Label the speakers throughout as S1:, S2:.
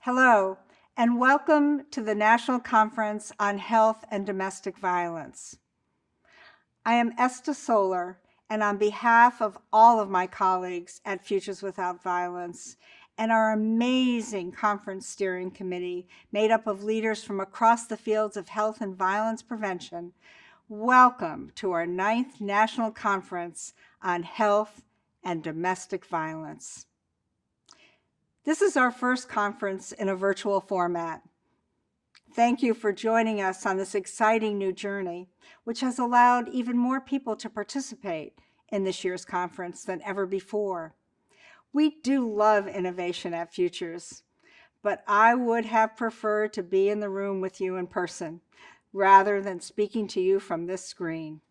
S1: Hello, and welcome to the National Conference on Health and Domestic Violence. I am Esta, and on behalf of all of my colleagues at Futures Without Violence and our amazing conference steering committee made up of leaders from across the fields of health and violence prevention, welcome to our 9th National Conference on Health and Domestic Violence. This is our first conference in a virtual format. Thank you for joining us on this exciting new journey, which has allowed even more people to participate in this year's conference than ever before. We do love innovation at Futures, but I would have preferred to be in the room with you in person rather than speaking to you from this screen.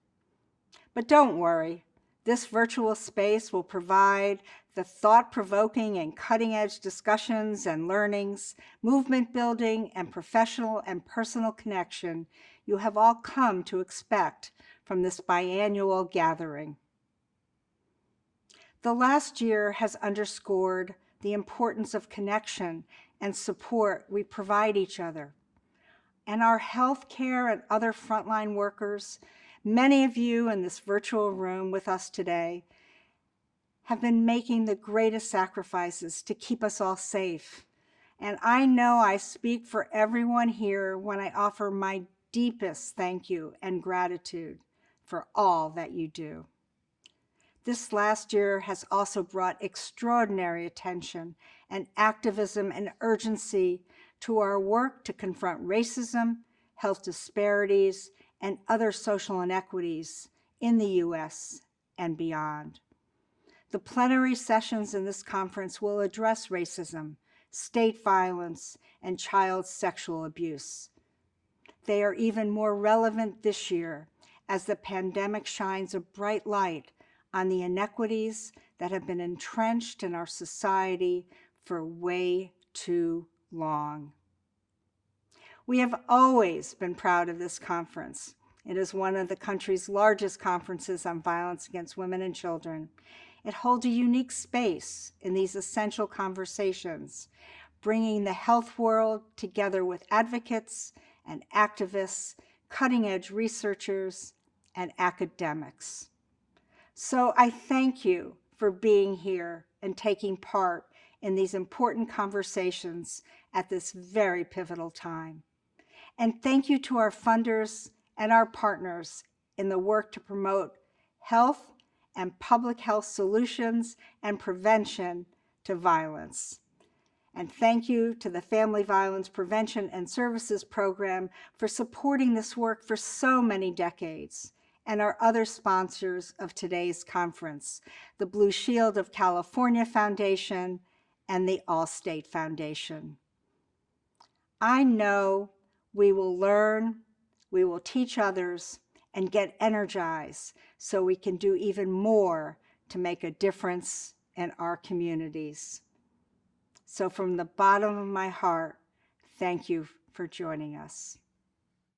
S1: But don't worry. This virtual space will provide the thought-provoking and cutting-edge discussions and learnings, movement building, and professional and personal connection you have all come to expect from this biannual gathering. The last year has underscored the importance of connection and support we provide each other. And our healthcare and other frontline workers, many of you in this virtual room with us today, have been making the greatest sacrifices to keep us all safe. And I know I speak for everyone here when I offer my deepest thank you and gratitude for all that you do. This last year has also brought extraordinary attention and activism and urgency to our work to confront racism, health disparities, and other social inequities in the U.S. and beyond. The plenary sessions in this conference will address racism, state violence, and child sexual abuse. They are even more relevant this year as the pandemic shines a bright light on the inequities that have been entrenched in our society for way too long. We have always been proud of this conference. It is one of the country's largest conferences on violence against women and children. It holds a unique space in these essential conversations, bringing the health world together with advocates and activists, cutting-edge researchers, and academics. So I thank you for being here and taking part in these important conversations at this very pivotal time. And thank you to our funders and our partners in the work to promote health and public health solutions and prevention to violence. And thank you to the Family Violence Prevention and Services Program for supporting this work for so many decades, and our other sponsors of today's conference, the Blue Shield of California Foundation and the Allstate Foundation. I know we will learn, we will teach others, and get energized so we can do even more to make a difference in our communities. So from the bottom of my heart, thank you for joining us.